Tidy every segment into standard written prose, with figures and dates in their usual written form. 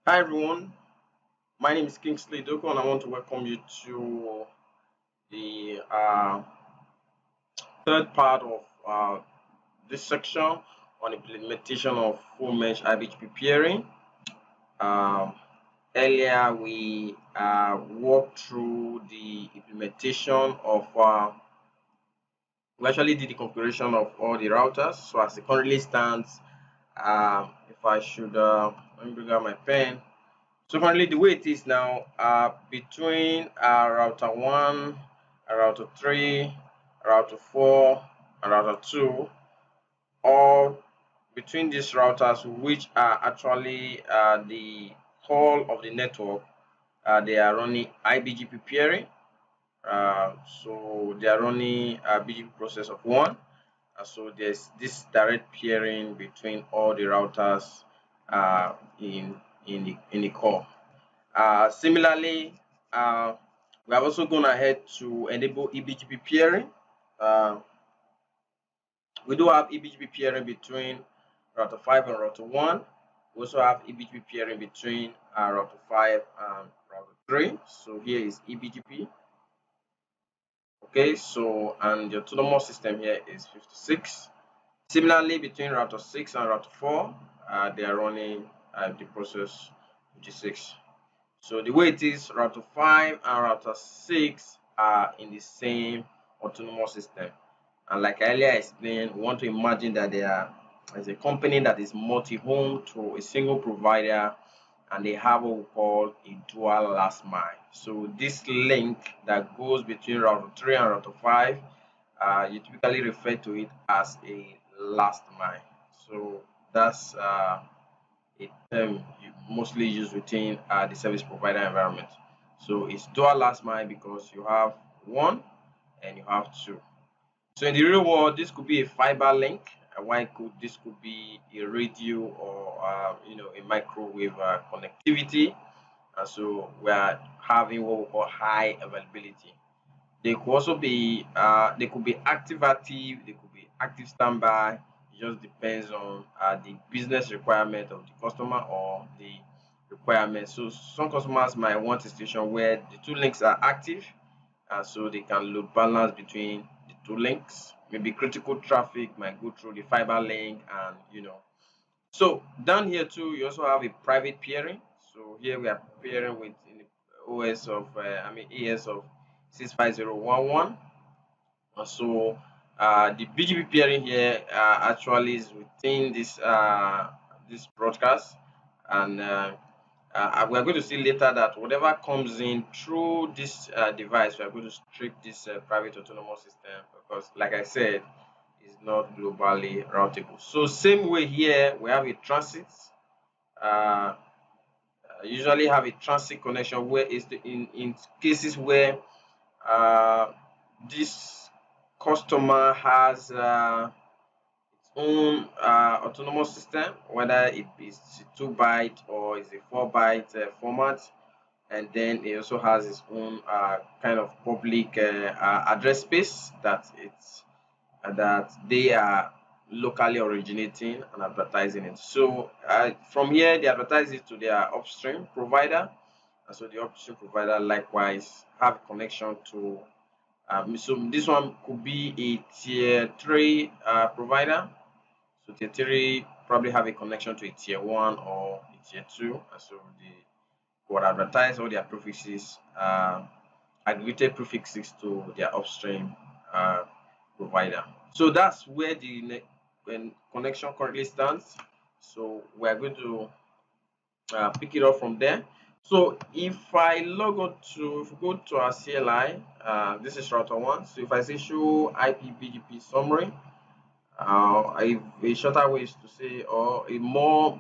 Hi everyone, my name is Kingsley Doko and I want to welcome you to the third part of this section on implementation of full mesh IBGP peering. Um, Earlier we walked through the implementation of, we actually did the configuration of all the routers. So as it currently stands, if I should, let me bring out my pen. So currently the way it is now, between router 1, router 3, router 4, and router 2, or between these routers, which are actually the core of the network, they are running IBGP peering. So they are running a BGP process of 1. So there's this direct peering between all the routers in the core. Similarly, we have also gone ahead to enable EBGP peering. Uh, we do have EBGP peering between router 5 and router 1. We also have EBGP peering between router 5 and router 3. So here is EBGP. Okay, so and the autonomous system here is 56. Similarly, between router 6 and router 4, they are running the process 56. So the way it is, router 5 and router 6 are in the same autonomous system. And like I earlier explained, we want to imagine that there is a company that is multi-home to a single provider, and they have what we call a dual last mile. So this link that goes between router 3 and router 5, you typically refer to it as a last mile. So that's a term you mostly use within the service provider environment. So it's dual last mile because you have 1 and you have 2. So in the real world, this could be a fiber link. Why could this could be a radio or a microwave connectivity? And so we are having what we call high availability. They could also be they could be active, they could be active standby. It just depends on the business requirement of the customer or the requirement. So some customers might want a situation where the two links are active, so they can load balance between the two links. Maybe critical traffic might go through the fiber link, and So down here too, you also have a private peering. So here we are pairing with in the OS of, AS of 65011. And so the BGP peering here actually is within this broadcast, and we are going to see later that whatever comes in through this device, we are going to strip this private autonomous system because, like I said, is not globally routable. So same way here, we have a transit. Uh, Usually have a transit connection where is in cases where uh, this customer has its own autonomous system, whether it is 2 byte or is a 4 byte format, and then it also has its own kind of public address space that they are locally originating and advertising it. So from here, they advertise it to their upstream provider, and so the upstream provider likewise have a connection to. So this one could be a tier 3 provider. So tier 3 probably have a connection to a tier 1 or a tier 2, and so they would advertise all their prefixes, aggregated prefixes to their upstream uh, provider. So that's where the connection currently stands. So we're going to pick it up from there. So if I log on to, if we go to our CLI, this is router 1. So if I say show IPBGP summary, a shorter way is to say, or a more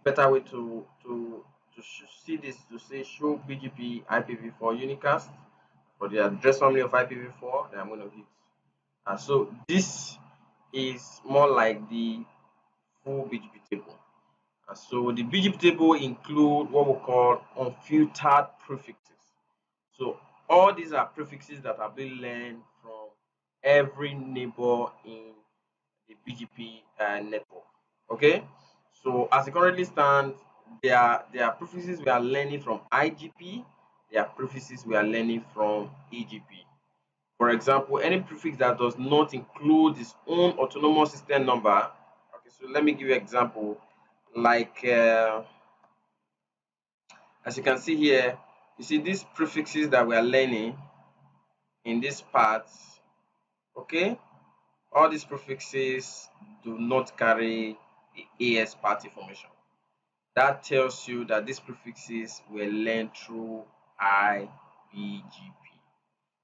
better way to see this to say show BGP IPv4 unicast for the address family of IPv4 that I'm going to hit. So this is more like the full BGP table. So the BGP table include what we call unfiltered prefixes. So all these are prefixes that have been learned from every neighbor in the BGP network. Okay, so as it currently stands, there are prefixes we are learning from IGP, there are prefixes we are learning from EGP. For example, any prefix that does not include its own autonomous system number. Okay, so let me give you an example. Like as you can see here, you see these prefixes that we are learning in this part. Okay, all these prefixes do not carry the AS part information. That tells you that these prefixes were learned through IBGP.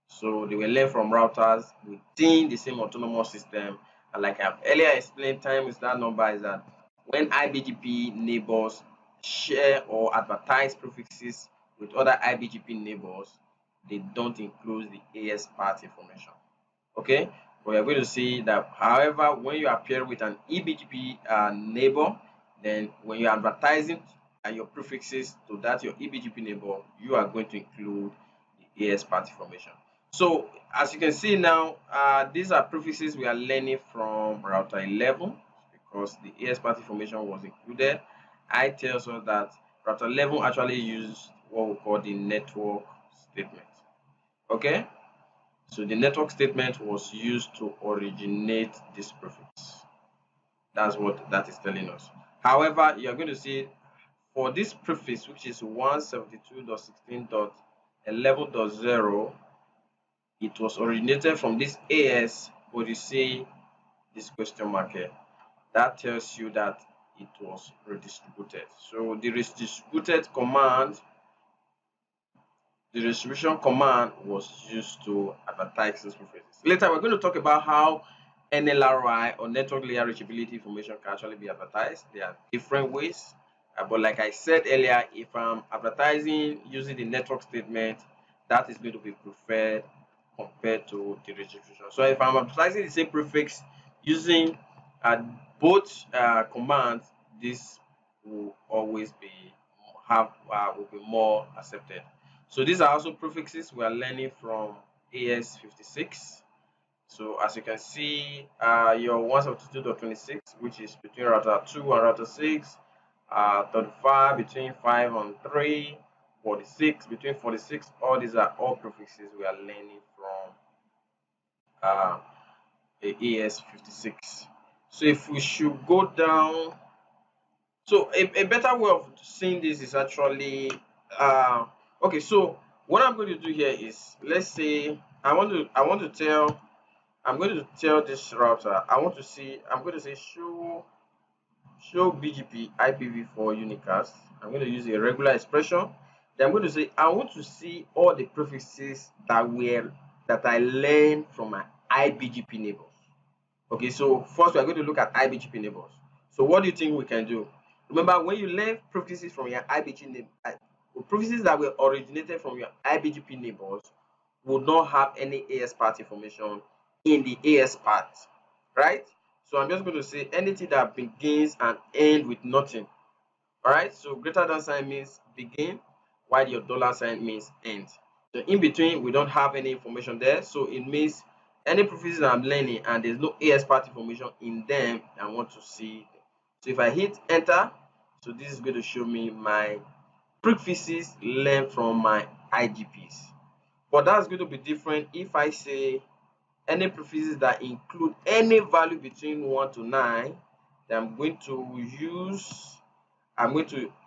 So they were learned from routers within the same autonomous system. And like I've earlier explained, time is that number is that when IBGP neighbors share or advertise prefixes with other IBGP neighbors, they don't include the AS part information. Okay, we are going to see that, however, when you appear with an EBGP neighbor, then when you're advertising your prefixes to that your EBGP neighbor, you are going to include the AS part information. So as you can see now, these are prefixes we are learning from router 11 because the AS part information was included. I tells us that router 11 actually used what we call the network statement. Okay, so the network statement was used to originate this prefix. That's what that is telling us. However, you're going to see for this prefix, which is 172.16.11.0, it was originated from this AS, but you see this question mark here. That tells you that it was redistributed. So the redistributed command, the distribution command was used to advertise these prefixes. Later, we're going to talk about how NLRI or network layer reachability information can actually be advertised. There are different ways. But like I said earlier, if I'm advertising using the network statement, that is going to be preferred compared to the registration. So if I'm advertising the same prefix using both commands, this will always be will be more accepted. So these are also prefixes we are learning from AS56. So as you can see, your 172.26, which is between router 2 and router 6, 35 between 5 and 3, 46 between 46. All these are all prefixes we are learning from the AS56. So if we should go down, so a better way of seeing this is actually okay. So what I'm going to do here is, let's say I'm going to tell this router I'm going to say show BGP IPv4 unicast. I'm going to use a regular expression. Then I'm going to say I want to see all the prefixes that I learned from my IBGP neighbors. Okay, so first we are going to look at IBGP neighbors. So what do you think we can do? Remember, when you learn prefixes from your prefixes that were originated from your IBGP neighbors would not have any AS part information in the AS part, right? So I'm just going to say anything that begins and ends with nothing. All right, so greater than sign means begin, while your dollar sign means end. So in between, we don't have any information there. So it means any prefixes I'm learning and there's no AS part information in them, I want to see them. So if I hit enter, so this is going to show me my prefixes learned from my IGPs. But that's going to be different if I say any prefixes that include any value between 1 to 9, then I'm going to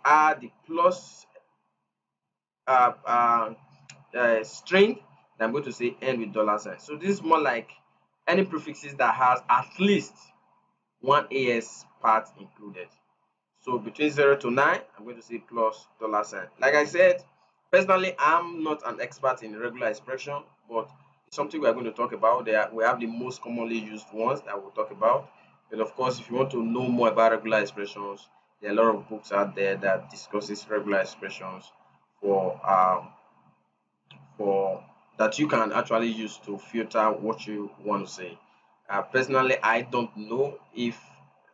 add the plus string, then I'm going to say end with dollar sign. So this is more like any prefixes that has at least one AS part included. So between 0 to 9, I'm going to say plus dollar sign. Like I said, personally, I'm not an expert in regular expression, but it's something we're going to talk about. We have the most commonly used ones that we'll talk about. And of course, if you want to know more about regular expressions, there are a lot of books out there that discusses regular expressions for that you can actually use to filter what you want to say. Personally, I don't know if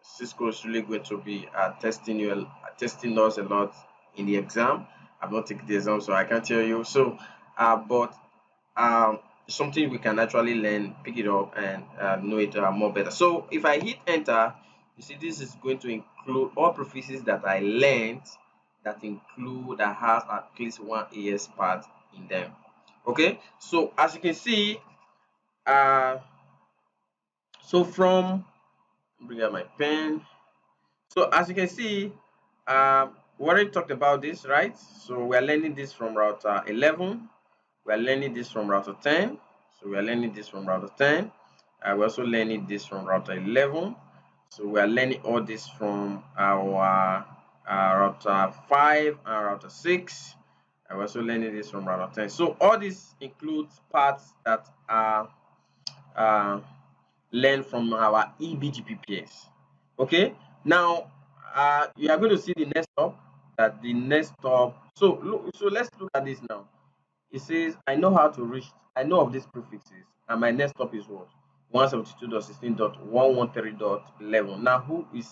Cisco is really going to be testing us a lot in the exam. I've not taken the exam, so I can't tell you. So, but something we can actually learn, pick it up, and know it more better. So, if I hit enter, you see this is going to include all prefixes that I learned that has at least one AS part in them. Okay, so as you can see, so from bring out my pen. So as you can see, we already talked about this, right? So we are learning this from router 11. We are learning this from router 10. So we are learning this from router 10. We're also learning this from router 11. So we are learning all this from our router 5 and router 6. We're also learning this from router 10. So all this includes parts that are learned from our EBGP peers. Okay, now you are going to see the next stop. That the next stop. So let's look at this now. It says I know how to reach. I know of these prefixes, and my next stop is what? 172.16.113.11. Now, who is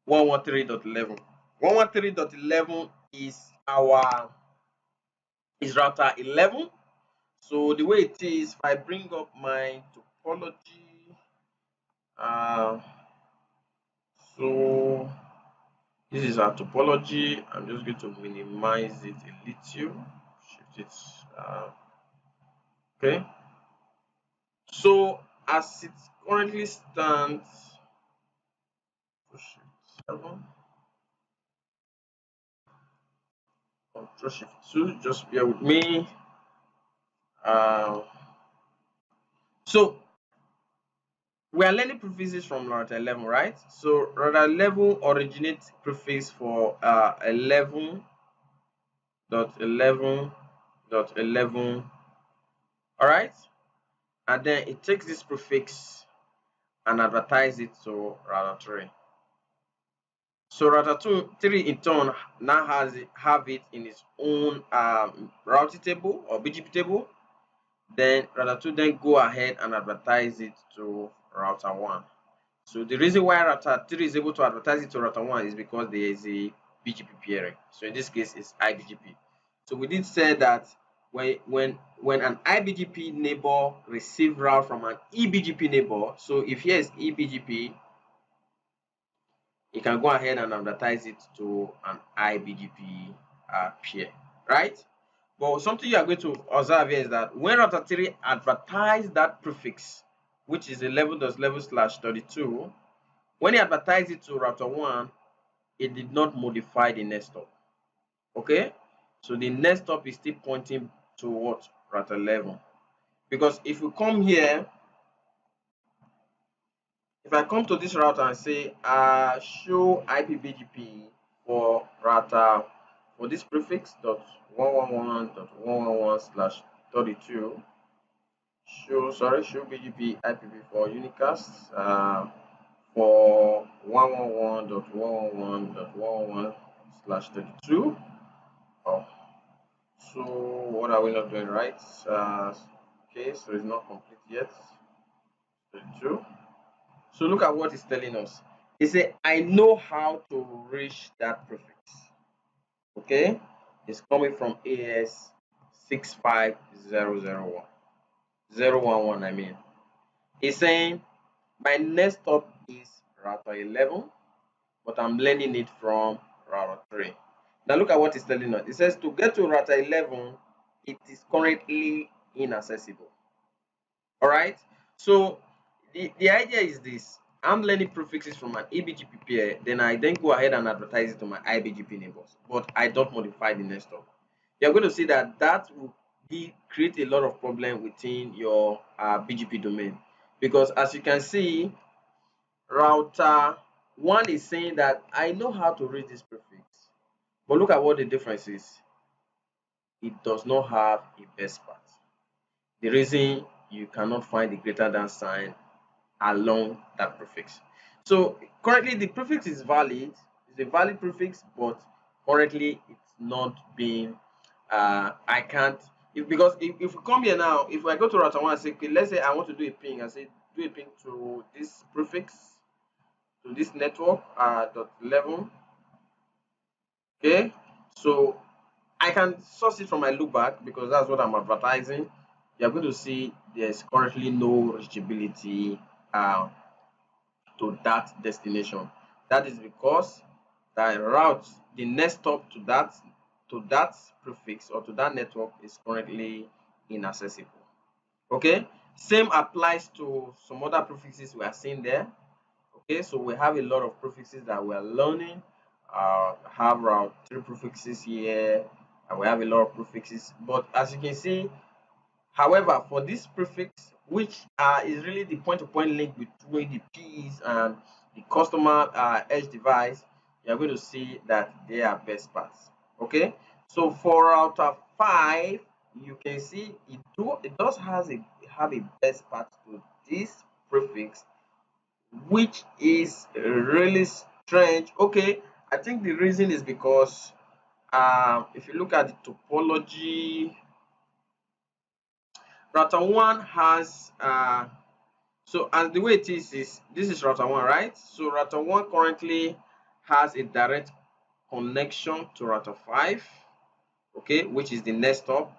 113.11? 113.11 is our router 11. So the way it is, if I bring up my topology, so this is our topology. I'm just going to minimize it a little, shift it. Okay. So as it currently stands, shift 7, Control Shift 2. Just bear with me. So we are learning prefixes from router 11, right? So router 11 originates prefix for 11.11.11. All right, and then it takes this prefix and advertise it to router 3. So router 3 in turn now have it in its own routing table or BGP table. Then router 2 then go ahead and advertise it to router 1. So the reason why router 3 is able to advertise it to router 1 is because there is a BGP pairing. So in this case, it's IBGP. So we did say that when an IBGP neighbor receives route from an EBGP neighbor, so if here is EBGP, you can go ahead and advertise it to an IBGP pair, right? But something you are going to observe here is that when router 3 advertise that prefix, which is 11.11/32, when he advertised it to router 1, it did not modify the next stop. Okay, so the next stop is still pointing to what? Router 11. Because if we come here, if I come to this router and say show IPBGP for router for this prefix .111.111/32, show BGP IPv for unicast for 111.111.111/32. Oh, so what are we not doing right? Okay, so it's not complete yet. 32. So look at what it's telling us. It says, I know how to reach that prefix. Okay, it's coming from AS 65001. 011, I mean. It's saying my next stop is router 11, but I'm learning it from router 3. Now look at what it's telling us. It says to get to router 11, it is currently inaccessible. All right, so the idea is this. I'm learning prefixes from an EBGP pair, then I then go ahead and advertise it to my IBGP neighbors, but I don't modify the next stop. You're going to see that will create a lot of problem within your BGP domain, because as you can see, router 1 is saying that I know how to read this prefix, but look at what the difference is. It does not have a best path. The reason you cannot find the greater than sign along that prefix. So currently the prefix is valid, it's a valid prefix, but currently it's not being I can't because if we come here now, if I go to router 1 and say, okay, let's say I want to do a ping, I say do a ping to this prefix, to this network .11. Okay, so I can source it from my loopback because that's what I'm advertising. You're going to see there's currently no reachability to that destination. That is because that route the next hop to that prefix or to that network is currently inaccessible. Okay, same applies to some other prefixes we are seeing there. Okay, so we have a lot of prefixes that we are learning. Have around 3 prefixes here, and we have a lot of prefixes. But as you can see, however, for this prefix, which is really the point-to-point link between the PEs and the customer edge device, you are going to see that they are best paths. Okay, so for router 5, you can see it does have a best path to this prefix, which is really strange. Okay, I think the reason is because if you look at the topology, router 1 has so as the way it is this is router 1, right? So router 1 currently has a direct connection to router 5, okay, which is the next hop.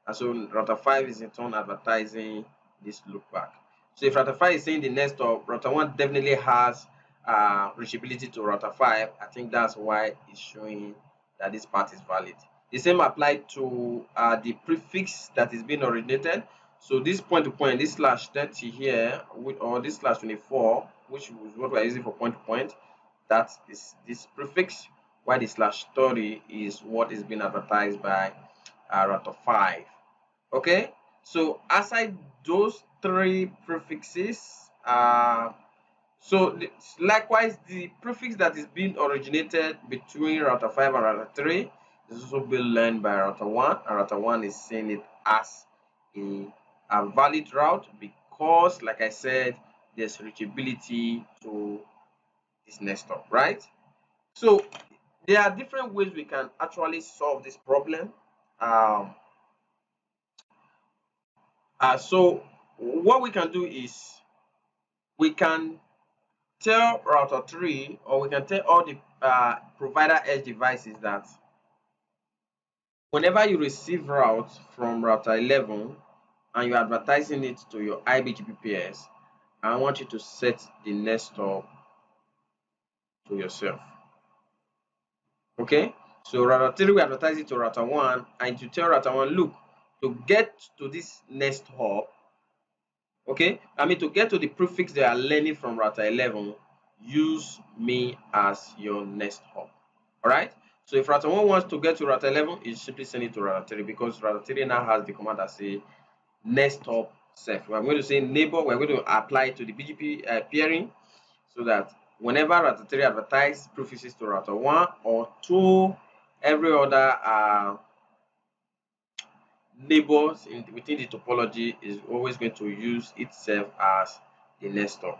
And so router 5 is in turn advertising this loopback. So if router 5 is saying the next hop, router 1 definitely has reachability to router 5. I think that's why it's showing that this part is valid. The same applied to the prefix that is being originated. So this point to point, this slash 30 here, or this slash 24, which is what we're using for point to point, that is this prefix, while the slash 30 is what is being advertised by router 5. Okay, so aside those 3 prefixes, so likewise the prefix that is being originated between router 5 and router 3 is also being learned by router 1, and router 1 is seeing it as a valid route because, like I said, there's reachability to this next hop, right? So there are different ways we can actually solve this problem. So what we can do is we can tell router 3, or we can tell all the provider edge devices that whenever you receive route from router 11 and you're advertising it to your IBGP peers, I want you to set the next hop to yourself. Okay, so router 3 will advertise it to router 1, and to tell router 1, look, to get to this next hop, okay, to get to the prefix they are learning from router 11, use me as your next hop. All right, so if router 1 wants to get to router 11, you simply send it to router 3, because router 3 now has the command that say next hop self. We're going to say neighbor, we're going to apply to the BGP peering, so that whenever router 3 advertise prefixes to router 1 or to every other neighbors within the topology, is always going to use itself as the next hop.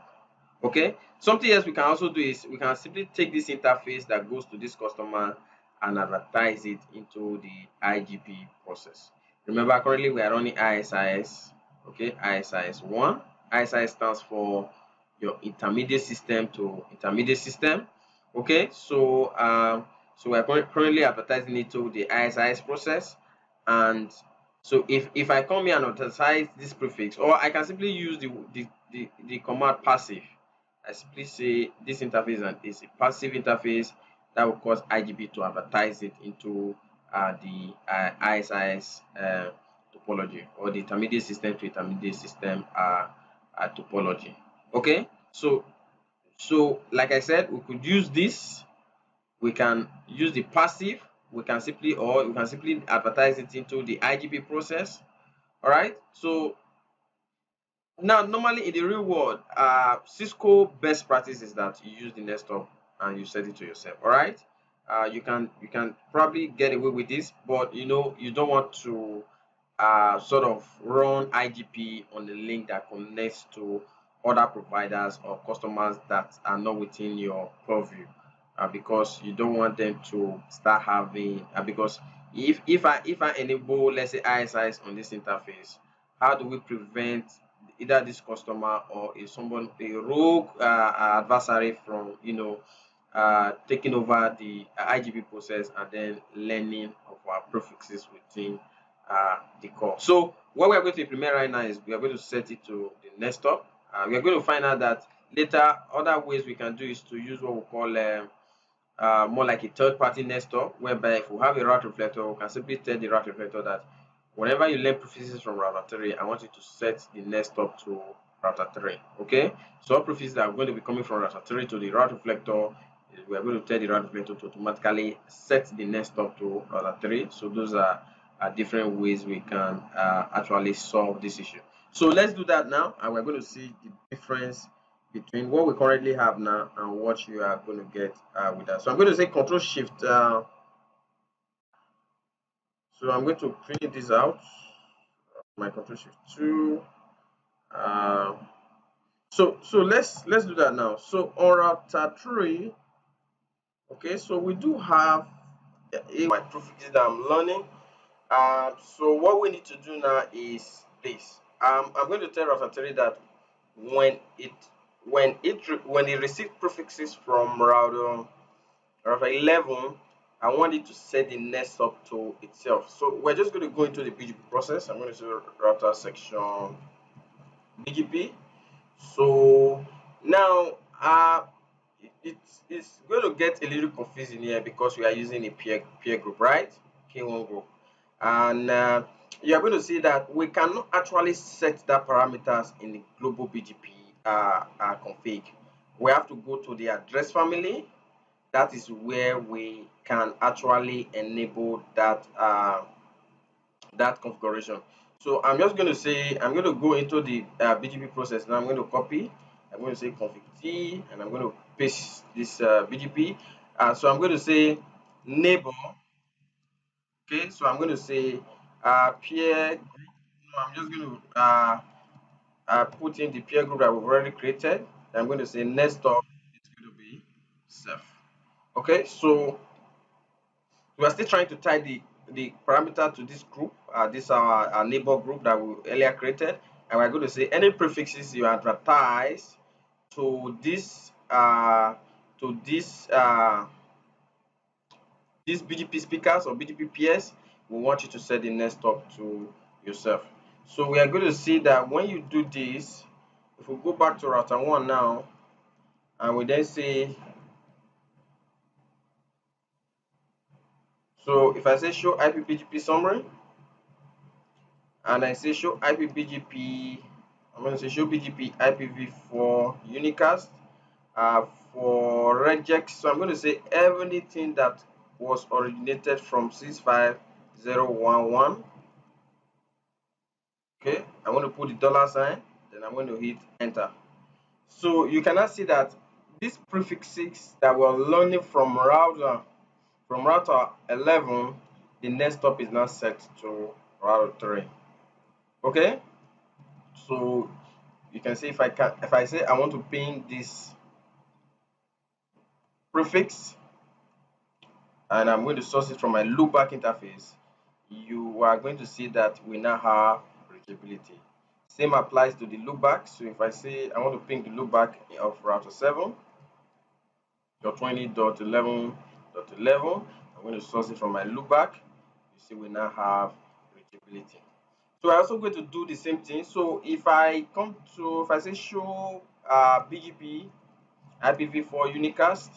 Okay, something else we can also do is we can simply take this interface that goes to this customer and advertise it into the IGP process. Remember, currently we are running ISIS. Okay, ISIS 1. ISIS stands for your intermediate system to intermediate system. Okay, so so we are currently advertising it to the ISIS process, and so if I come here and advertise this prefix, or I can simply use the command passive. I simply say this interface is a passive interface that will cause IGP to advertise it into the ISIS topology, or the intermediate system to intermediate system topology. Okay, so like I said, we could use this. We can use the passive. We can simply advertise it into the IGP process. All right, so now, normally in the real world, Cisco best practice is that you use the next hop and you set it to yourself. All right, you can probably get away with this, but you don't want to sort of run IGP on the link that connects to other providers or customers that are not within your purview, because you don't want them to start having because if I enable, let's say, ISIS on this interface, how do we prevent either this customer or a rogue adversary from taking over the IGP process and then learning of our prefixes within the core? So what we are going to implement right now is we are going to set it to the next hop. We are going to find out that later other ways we can do is to use what we call more like a third-party nestor, whereby if we have a route reflector, we can simply tell the route reflector that whenever you learn prefixes from router 3, I want you to set the next stop to router 3. Okay, so all prefixes that are going to be coming from router 3 to the route reflector, we are going to tell the route reflector to automatically set the next stop to router 3. So those are different ways we can actually solve this issue. So let's do that now, and we're going to see the difference between what we currently have now and what you are going to get with that. So I'm going to say Control Shift. So I'm going to print this out. My Control Shift 2. So let's do that now. So on router 3, okay, so we do have my prefixes that I'm learning. So what we need to do now is this. I'm going to tell router 3 that when it receives prefixes from router 11, I want it to set the next up to itself. So we're just going to go into the BGP process. I'm going to say router section BGP. So now it's going to get a little confusing here because we are using a peer group, right? K1 group, and you are going to see that we cannot actually set that parameters in the global BGP config. We have to go to the address family. That is where we can actually enable that that configuration. So I'm just going to say I'm going to go into the BGP process. Now I'm going to copy. I'm going to say config T, and I'm going to paste this BGP. So I'm going to say neighbor. Okay, so I'm going to say peer group. No, I'm just going to put in the peer group that we've already created. I'm going to say next up it's going to be self. Okay, so we are still trying to tie the parameter to this group. This is our neighbor group that we earlier created, and we're going to say any prefixes you advertise to this to this these BGP speakers or BGP peers. We want you to set the next stop to yourself. So we are going to see that when you do this, if we go back to router 1 now, and we then say, so if I say show IPBGP summary, and I say show IPBGP, I'm going to say show BGP IPv4 unicast for regex. So I'm going to say everything that was originated from 65011. Okay, I'm going to put the dollar sign, then I'm going to hit enter. So you cannot see that these prefixes that we're learning from router 11, the next stop is now set to router 3. Okay, so you can see if I say I want to ping this prefix and I'm going to source it from my loopback interface, you are going to see that we now have reachability. Same applies to the loopback. So if I say I want to ping the loopback of router 7.20.11.11, I'm going to source it from my loopback. You see we now have reachability. So I'm also going to do the same thing. So if I say show BGP IPv4 unicast,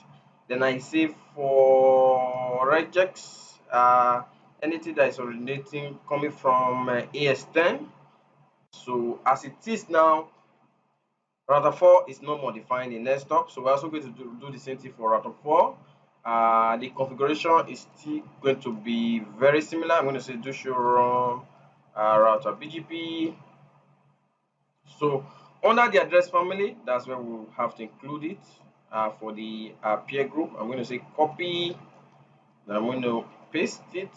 then I say for regex anything that is originating coming from AS10. So as it is now, router 4 is not modifying the next stop. So we're also going to do the same thing for router 4. The configuration is still going to be very similar. I'm going to say do show run router BGP. So under the address family, that's where we'll have to include it for the peer group. I'm going to say copy, then I'm going to paste it.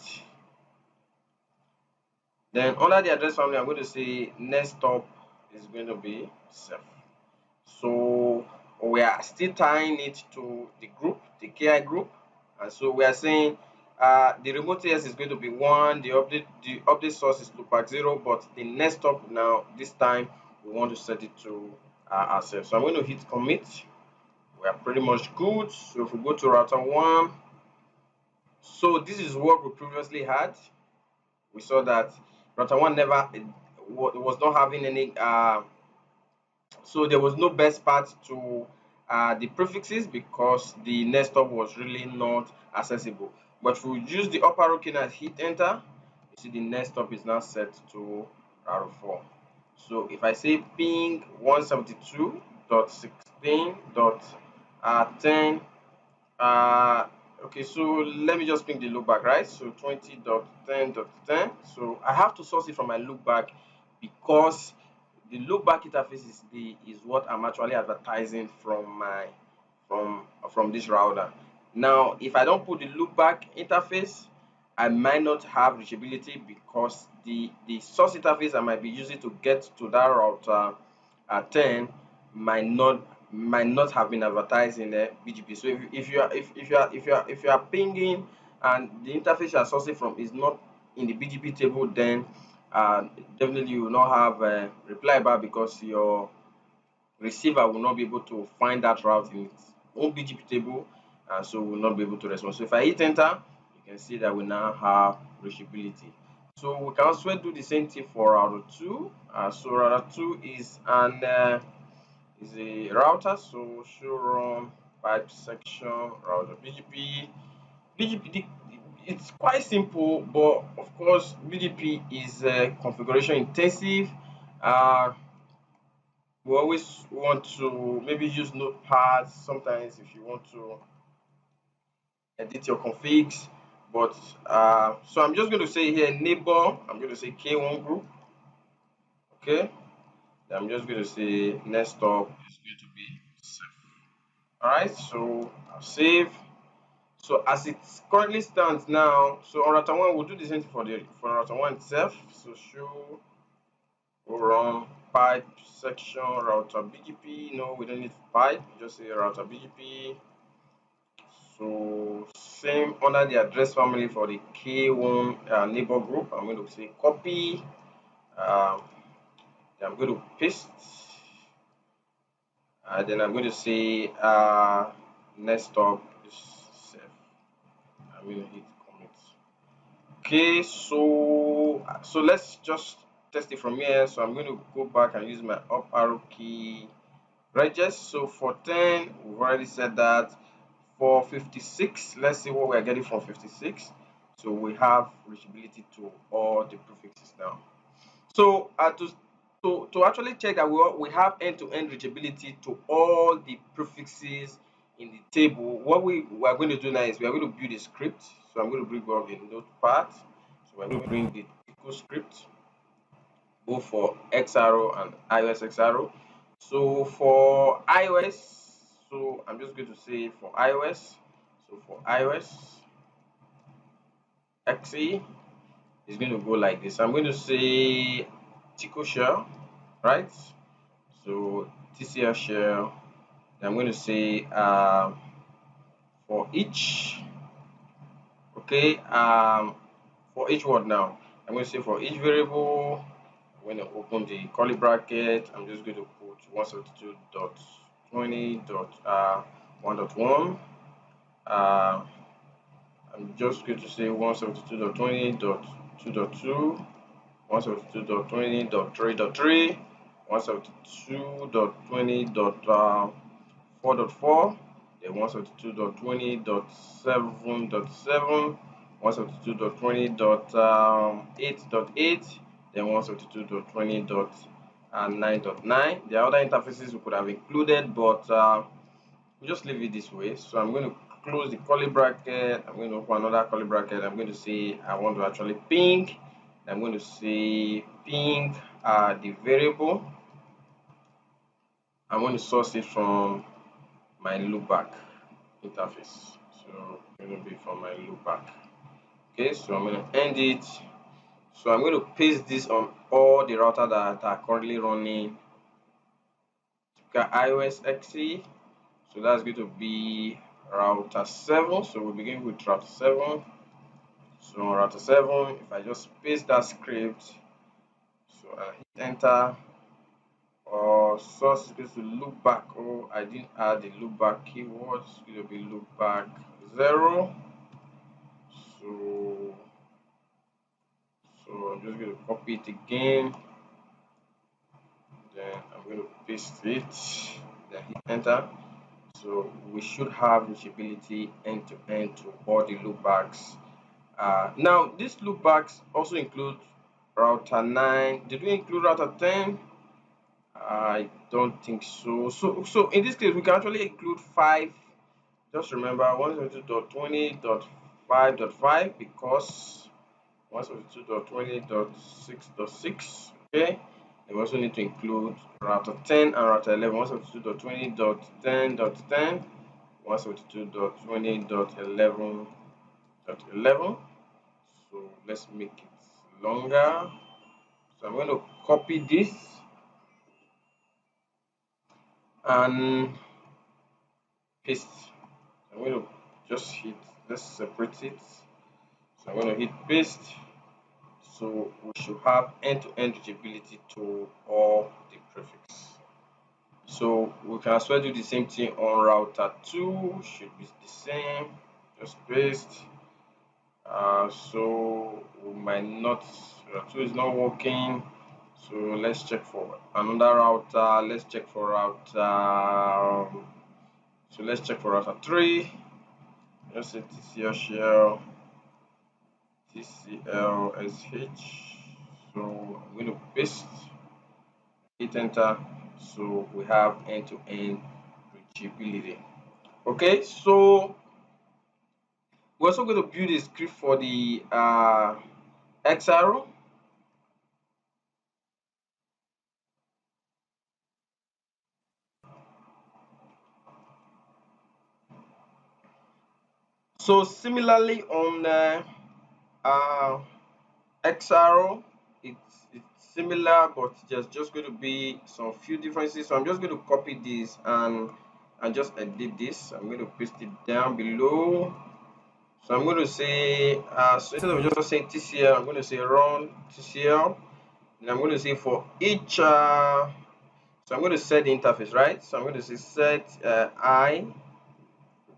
Then under the address family, I'm going to say next stop is going to be self. So we are still tying it to the group, the KI group, and so we are saying the remote AS is going to be 1, the update source is loopback 0, but the next stop now, this time we want to set it to ourselves. So I'm going to hit commit. We are pretty much good. So if we go to router 1, so this is what we previously had. We saw that router 1 never was not having any so there was no best path to the prefixes because the next stop was really not accessible. But if we use the up arrow key and hit enter, you see the next stop is now set to router 4. So if I say ping 172.16.10, okay, so let me just ping the loopback, right? So 20.10.10. So I have to source it from my loopback because the loopback interface is what I'm actually advertising from this router. Now, if I don't put the loopback interface, I might not have reachability because the source interface I might be using to get to that router 10 might not have been advertised in the BGP. So if you are pinging and the interface you are sourcing from is not in the BGP table, then definitely you will not have a reply back because your receiver will not be able to find that route in its own BGP table, and so will not be able to respond. So if I hit enter, you can see that we now have reachability. So we can also do the same thing for router 2. So router 2 is a router, so show run pipe section router BGP. It's quite simple, but of course BGP is configuration intensive. We always want to maybe use notepad sometimes if you want to edit your configs. But so I'm just going to say here neighbor, I'm going to say K1 group. Okay, I'm just going to say next stop is going to be safe. All right, so I'll save. So as it currently stands now, so on router 1 we'll do the same thing for router 1 itself. So show run pipe section router BGP. No, we don't need pipe, just say router BGP. So same under the address family for the K1 neighbor group. I'm going to say copy. Then I'm going to paste. Then I'm going to say next stop is safe. I'm going to hit commit. Okay, so let's just test it from here. So I'm going to go back and use my up arrow key regist. So for 10, we've already said that. For 56, let's see what we're getting from 56. So we have reachability to all the prefixes now. So to actually check that we have end-to-end reachability to all the prefixes in the table, what we are going to do now is we are going to build a script. So I'm going to bring up the notepad. So we're going to bring the echo script both for XRO and iOS XRO. So for iOS, so I'm just going to say for iOS. So for iOS XE is going to go like this. I'm going to say Tico shell, right? So TCL shell. Then I'm going to say for each, okay, for each word now. I'm going to say for each variable. I'm going to open the curly bracket. I'm just going to put 172.20.1.1. I'm just going to say 172.20.2.2, 172.20.3.3, 172.20.4.4, then 172.20.7.7, 172.20.8.8, then 172.20.9.9. There are other interfaces we could have included, but we'll just leave it this way. So I'm going to close the curly bracket. I'm going to open another curly bracket. I'm going to say I want to actually ping. I'm going to say ping the variable. I'm going to source it from my loopback interface. So it's going to be from my loopback. Okay, so I'm going to end it. So I'm going to paste this on all the routers that are currently running iOS XE. So that's going to be router 7. So we begin with router 7. So on router 7, if I just paste that script, so I hit enter, or source is going to loop back. Oh, I didn't add the loopback keyword. It's going to be loopback 0. So I'm just going to copy it again. Then I'm going to paste it. Then hit enter. So we should have reachability end to end to all the loopbacks. Now these loopbacks also include router 9. Did we include router 10? I don't think so. So in this case, we can actually include 5. Just remember 172.20.5.5 because 172.20.6.6. Okay. And we also need to include router 10 and router 11. 172.20.10.10. 172.20.11.11. So let's make it longer. So I'm going to copy this and paste. I'm going to just hit, let's separate it. So I'm going to hit paste. So we should have end-to-end reachability to all the prefix. So we can as well do the same thing on router 2, should be the same. Just paste. So we might not, router 2 is not working. So let's check for another router. Let's check for router. So let's check for router 3. Just say TCL shell, TCL SH. So I'm going to paste, hit enter. So we have end-to-end reachability. Okay, so we're also going to build a script for the XRO. So similarly on uh, XRO, it's similar, but there's just going to be some few differences. So I'm just going to copy this and just edit this. I'm going to paste it down below. So I'm going to say, so instead of just saying TCL, I'm going to say run TCL. And I'm going to say for each, so I'm going to set the interface, right? So I'm going to say set I,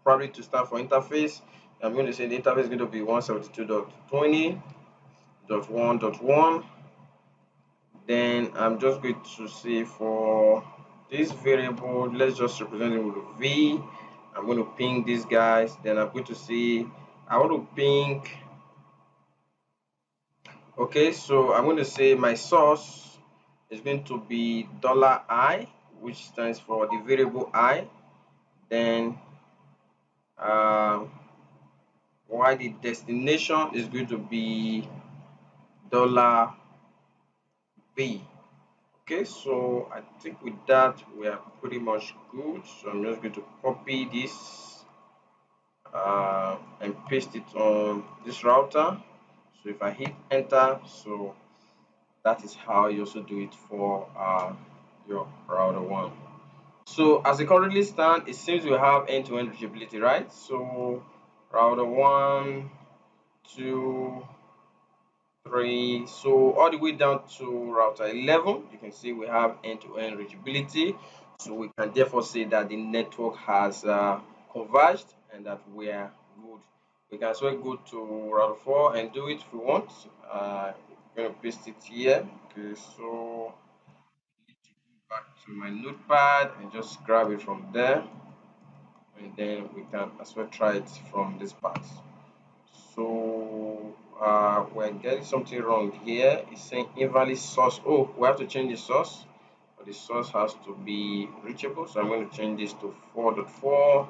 probably to stand for interface. I'm going to say the interface is going to be 172.20.1.1. Then I'm just going to say for this variable, let's just represent it with V. I'm going to ping these guys. Then I'm going to say I want to ping. Okay, so I'm going to say my source is going to be $I, which stands for the variable I. Then while the destination is going to be $B. Okay, so I think with that we are pretty much good. So I'm just going to copy this and paste it on this router. So if I hit enter, so that is how you also do it for your router 1. So as it currently stands, it seems we have end-to-end reachability, right? So router 1, 2, 3, so all the way down to router 11, you can see we have end-to-end reachability. So we can therefore say that the network has converged and that we are good. We can as well go to router 4 and do it if we want. I'm going to paste it here. Okay, so back to my notepad and just grab it from there, and then we can as well try it from this part. So we're getting something wrong here. It's saying invalid source. Oh, we have to change the source, but the source has to be reachable. So I'm going to change this to 4.4.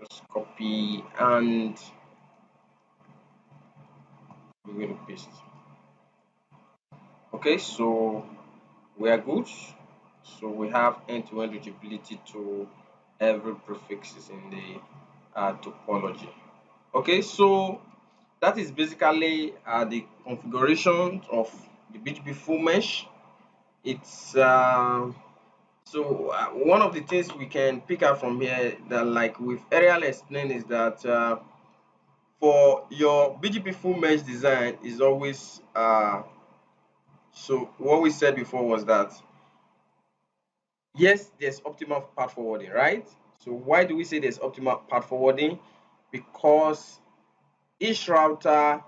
Just copy and we're going to paste. Okay, so we are good. So we have end-to-end reachability to every prefixes in the topology. Okay, so that is basically the configuration of the BGP full mesh. It's one of the things we can pick up from here that, like we've earlier explained, is that for your BGP full mesh design is always so what we said before was that yes, there's optimal path forwarding, right? So why do we say there's optimal path forwarding? Because each router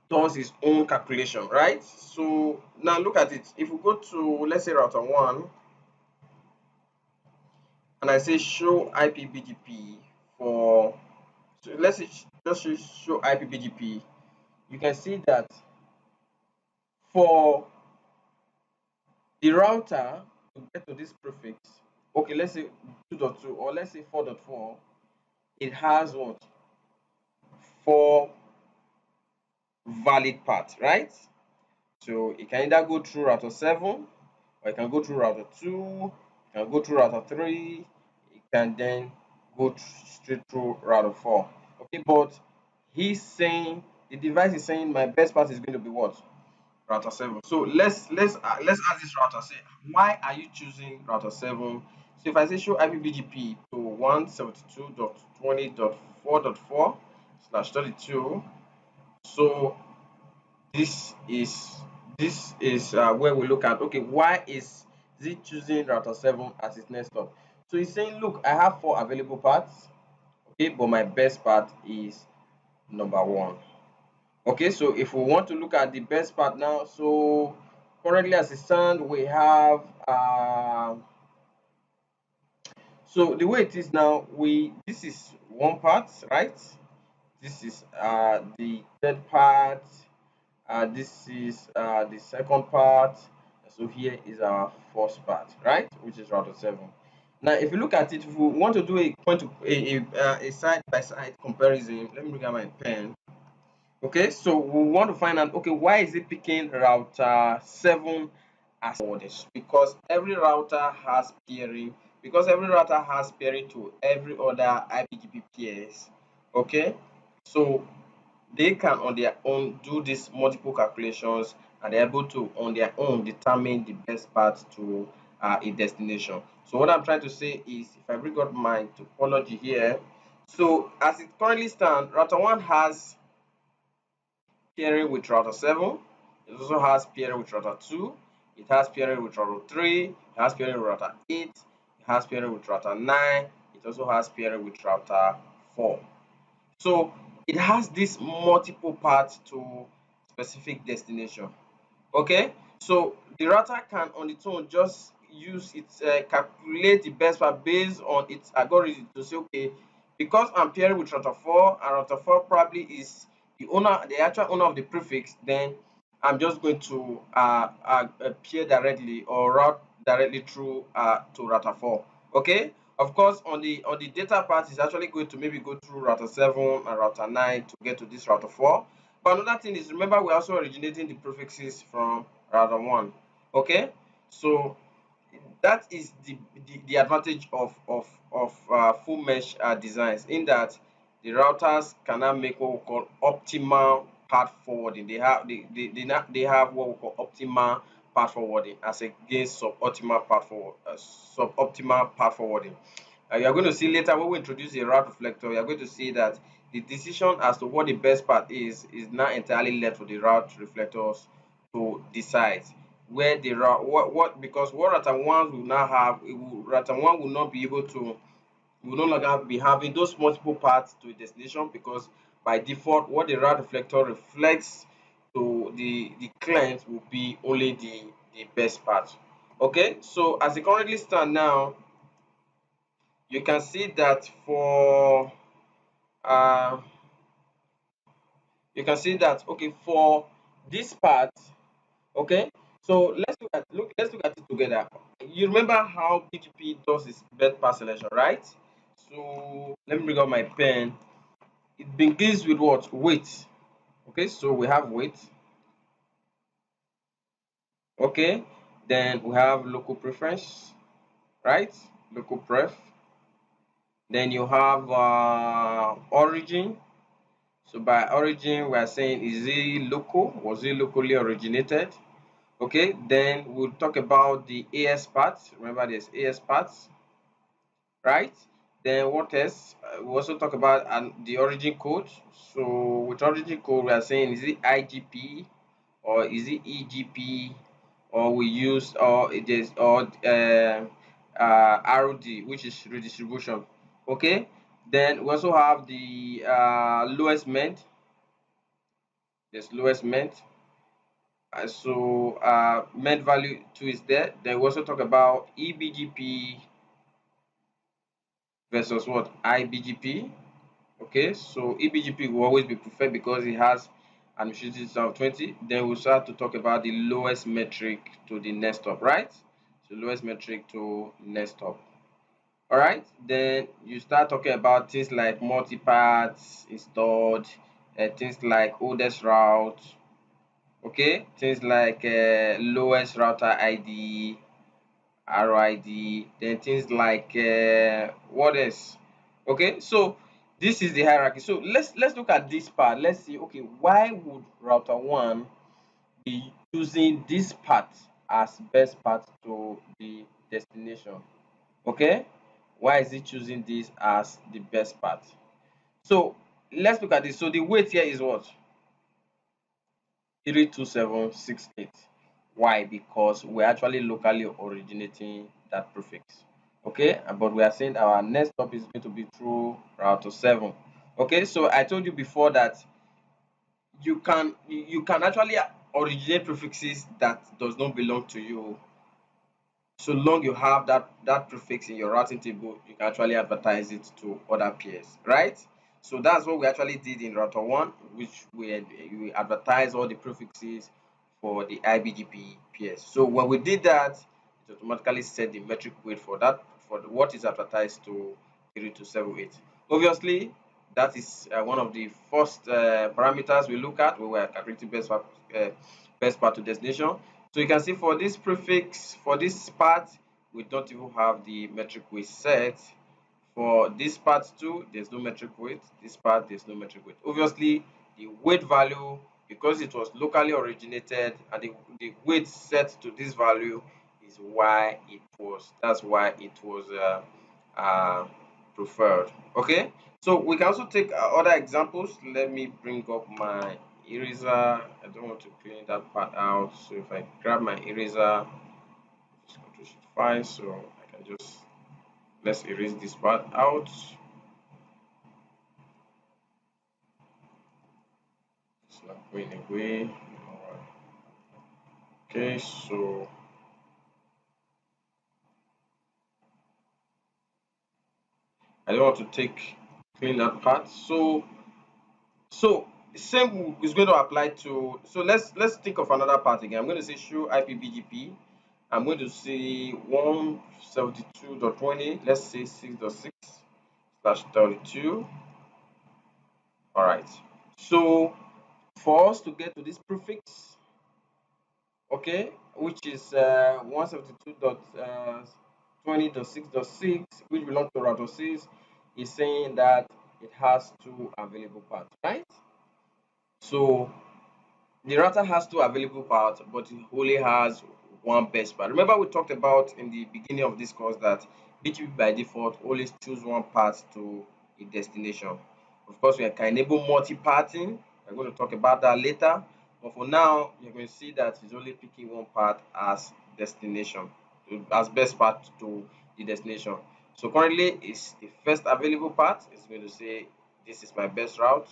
does its own calculation, right? So now look at it. If we go to, let's say, router 1, and I say show IPBGP for, so let's just show IPBGP, you can see that for the router to get to this prefix, okay, let's say 2.2 or let's say 4.4, it has what? 4 valid paths, right? So it can either go through router 7, or it can go through router 2, it can go through router 3, it can then go straight through router 4. Okay, but he's saying, the device is saying my best path is going to be what? Router 7. So let's ask this router, say, why are you choosing router 7? So if I say show IPBGP to 172.20.4.4/32, so this is where we look at, okay, why is it choosing router 7 as its next stop? So he's saying, look, I have 4 available paths, okay, but my best path is number 1. Okay, so if we want to look at the best path now, so currently as it stands, we have so the way it is now, this is one part, right? This is the third part, this is the second part, so here is our first part, right, which is router 7. Now if you look at it, if we want to do a point to a side by side comparison, let me bring out my pen. Okay, so we want to find out, okay, why is it picking router 7 as forwarders? Because every router has peering, to every other IBGP peers. Okay, so they can on their own do these multiple calculations, and they're able to on their own determine the best path to a destination. So what I'm trying to say is, if I bring up my topology here, so as it currently stands, router 1 has peering with router 7. It also has peering with router 2. It has peering with router 3. It has peering with router 8. It has peering with router 9. It also has peering with router 4. So it has this multiple paths to specific destination. Okay, so the router can on its own just use its calculate the best path based on its algorithm to say, okay, because I'm pairing with router 4 and router 4 probably is the actual owner of the prefix, then I'm just going to pair directly or route directly through to router 4. Okay, of course on the data part is actually going to maybe go through router 7 and router 9 to get to this router 4. But another thing is, remember, we're also originating the prefixes from router 1. Okay, so that is the advantage of full mesh designs, in that the routers cannot make what we call optimal path forwarding. They have what we call optimal path forwarding as against suboptimal path forwarding. You are going to see later when we introduce a route reflector, you are going to see that the decision as to what the best path is now entirely left for the route reflectors to decide where the route what because what router 1 will now have, router 1 will not be able to, will no longer be having those multiple paths to a destination, because by default what the route reflector reflects to the client will be only the best path. Okay, so as it currently stand now, you can see that for uh, you can see that, okay, for this part, okay, so let's look at it together. You remember how BGP does its best path selection, right? So let me bring out my pen. It begins with what? Weight. Okay, so we have weight. Okay, then we have local preference, right? Local pref. Then you have origin. So by origin, we are saying, is it local? Was it locally originated? Okay, then we'll talk about the AS parts. Remember, there's AS parts, right? Then what else? We also talk about the origin code. So with origin code, we are saying, is it IGP or is it EGP, or we use, or it is, or ROD, which is redistribution. Okay, then we also have the lowest meant. There's lowest meant. So meant value 2 is there. Then we also talk about EBGP versus what? IBGP. Okay, so EBGP will always be preferred because it has an efficiency of 20. Then we'll start to talk about the lowest metric to the next hop, right? So lowest metric to next hop. All right, then you start talking about things like multi-paths installed, things like oldest route, okay, things like lowest router ID, RID, then things like what else? Okay, so this is the hierarchy. So let's look at this part. Let's see. Okay, why would router one be using this path as best path to the destination? Okay, why is it choosing this as the best path? So let's look at this. So the weight here is what? 32768. Why? Because we're actually locally originating that prefix. Okay, but we are saying our next stop is going to be through router 7. Okay, so I told you before that you can actually originate prefixes that does not belong to you. So long you have that prefix in your routing table, you can actually advertise it to other peers, right? So that's what we actually did in router 1, which we advertise all the prefixes for the IBGP peers. So when we did that, it automatically set the metric weight for that, for what is advertised to 3278. Obviously, that is one of the first parameters we look at when we are calculating best path to destination. So you can see for this prefix, for this part, we don't even have the metric weight set. For this part too, there's no metric weight. This part, there's no metric weight. Obviously, the weight value, because it was locally originated and the weight set to this value is why that's why it was preferred. Okay, so we can also take other examples. Let me bring up my eraser. I don't want to clean that part out, so if I grab my eraser, just control shift 5, so I can just, let's erase this part out. It's not going away. Okay, so I don't want to clean that part. So same is going to apply to, so let's think of another part again. I'm going to say show IPBGP. I'm going to say 172.20, let's say 6.6/32. All right, so for us to get to this prefix, okay, which is 172.20.6.6, which belongs to router 6, is saying that it has two available paths, right? So the router has two available paths, but it only has one best path. Remember, we talked about in the beginning of this course that BGP by default always choose one path to a destination. Of course, we can enable multi-pathing. We're going to talk about that later. But for now, you're going to see that it's only picking one path as destination, as best path to the destination. So currently, it's the first available path. It's going to say this is my best route.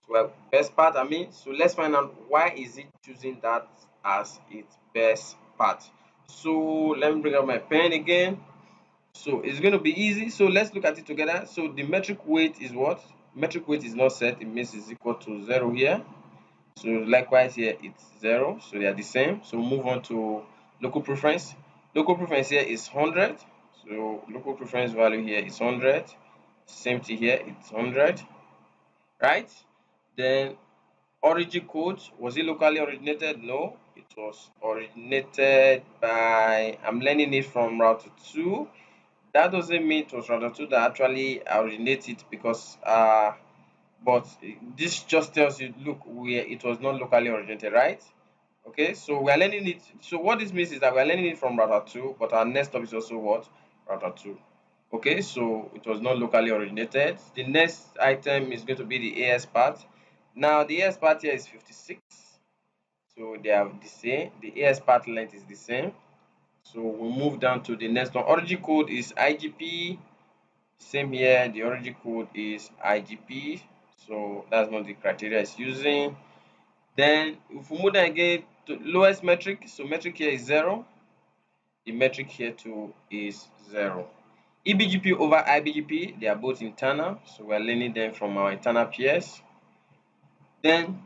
Well, best part, I mean, so let's find out why is it choosing that as its best part. So let me bring up my pen again. So it's going to be easy. So let's look at it together. So the metric weight is what? Metric weight is not set. It means it's equal to 0 here. So likewise here it's 0. So they are the same. So move on to local preference. Local preference here is 100. So local preference value here is 100. Same thing here, it's 100. Right? Then origin code, was it locally originated? No, it was originated by, I'm learning it from router 2. That doesn't mean it was router 2 that actually originated, because but this just tells you, look, it was not locally originated, right? Okay, so we are learning it. So what this means is that we are learning it from router 2, but our next stop is also what? Router 2. Okay, so it was not locally originated. The next item is going to be the AS part. Now the AS part here is 56. So they are the same. The AS part length is the same. So we'll move down to the next one. Origin code is IGP. Same here. The origin code is IGP. So that's not the criteria it's using. Then if we move down again to lowest metric, so metric here is 0. The metric here too is 0. EBGP over IBGP, they are both internal, so we are learning them from our internal peers. Then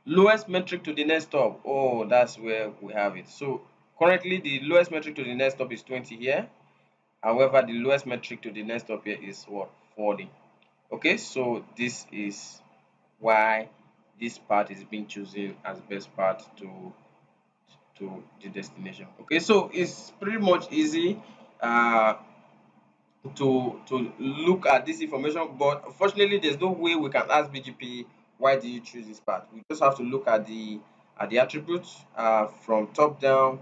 lowest metric to the next stop. Oh, that's where we have it. So currently the lowest metric to the next stop is 20 here. However, the lowest metric to the next stop here is what? 40. Okay, so this is why this path is being chosen as best path to the destination. Okay, so it's pretty much easy uh, to look at this information, but unfortunately there's no way we can ask BGP why did you choose this path. We just have to look at the attributes from top down,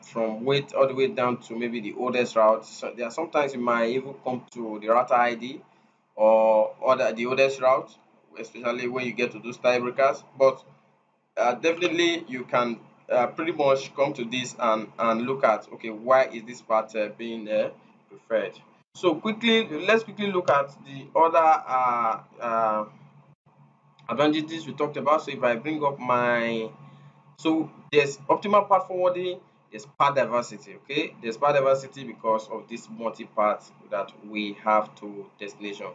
from weight all the way down to maybe the oldest route. So there are sometimes you might even come to the router ID or the oldest route, especially when you get to those tiebreakers. But definitely you can pretty much come to this and look at, okay, why is this part being preferred. So quickly, let's quickly look at the other advantages we talked about. So if I bring up my, so there's optimal path forwarding, there's path diversity. Okay, there's path diversity because of this multi-path that we have to destination.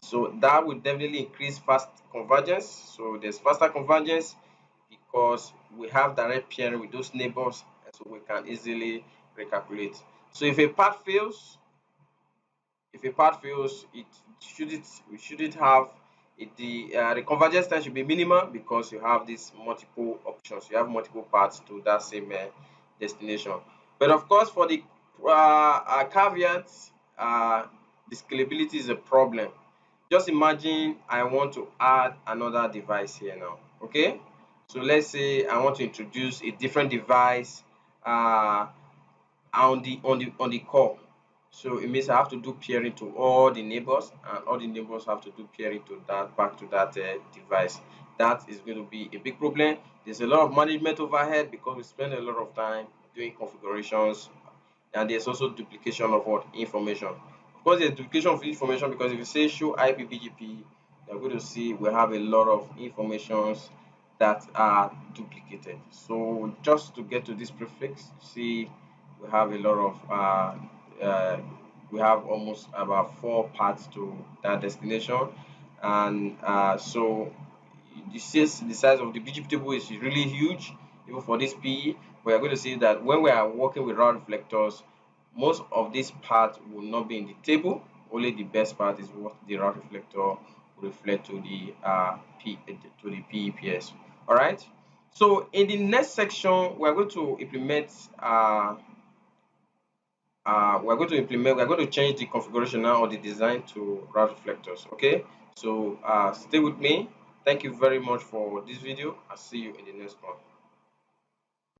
So that will definitely increase fast convergence. So there's faster convergence because we have direct peering with those neighbors, and so we can easily recalculate. So if a part fails, it shouldn't we shouldn't have it, the convergence time should be minimal because you have these multiple options. You have multiple paths to that same destination. But of course, for the caveats, the scalability is a problem. Just imagine I want to add another device here now. Okay, so let's say I want to introduce a different device on the core. So it means I have to do peering to all the neighbors, and all the neighbors have to do peering to that back to that device. That is going to be a big problem. There's a lot of management overhead because we spend a lot of time doing configurations, and there's also duplication of what information. Of course, there's duplication of information because if you say show IPBGP, you're going to see we have a lot of informations that are duplicated. So just to get to this prefix, see we have a lot of we have almost about 4 parts to that destination, and so the size of the BGP table is really huge even for this PE. We are going to see that when we are working with route reflectors, most of this part will not be in the table. Only the best part is what the route reflector will reflect to the PEPS. All right. So in the next section, we are going to implement we're going to change the configuration now or the design to route reflectors. Okay, so stay with me. Thank you very much for this video. I'll see you in the next one.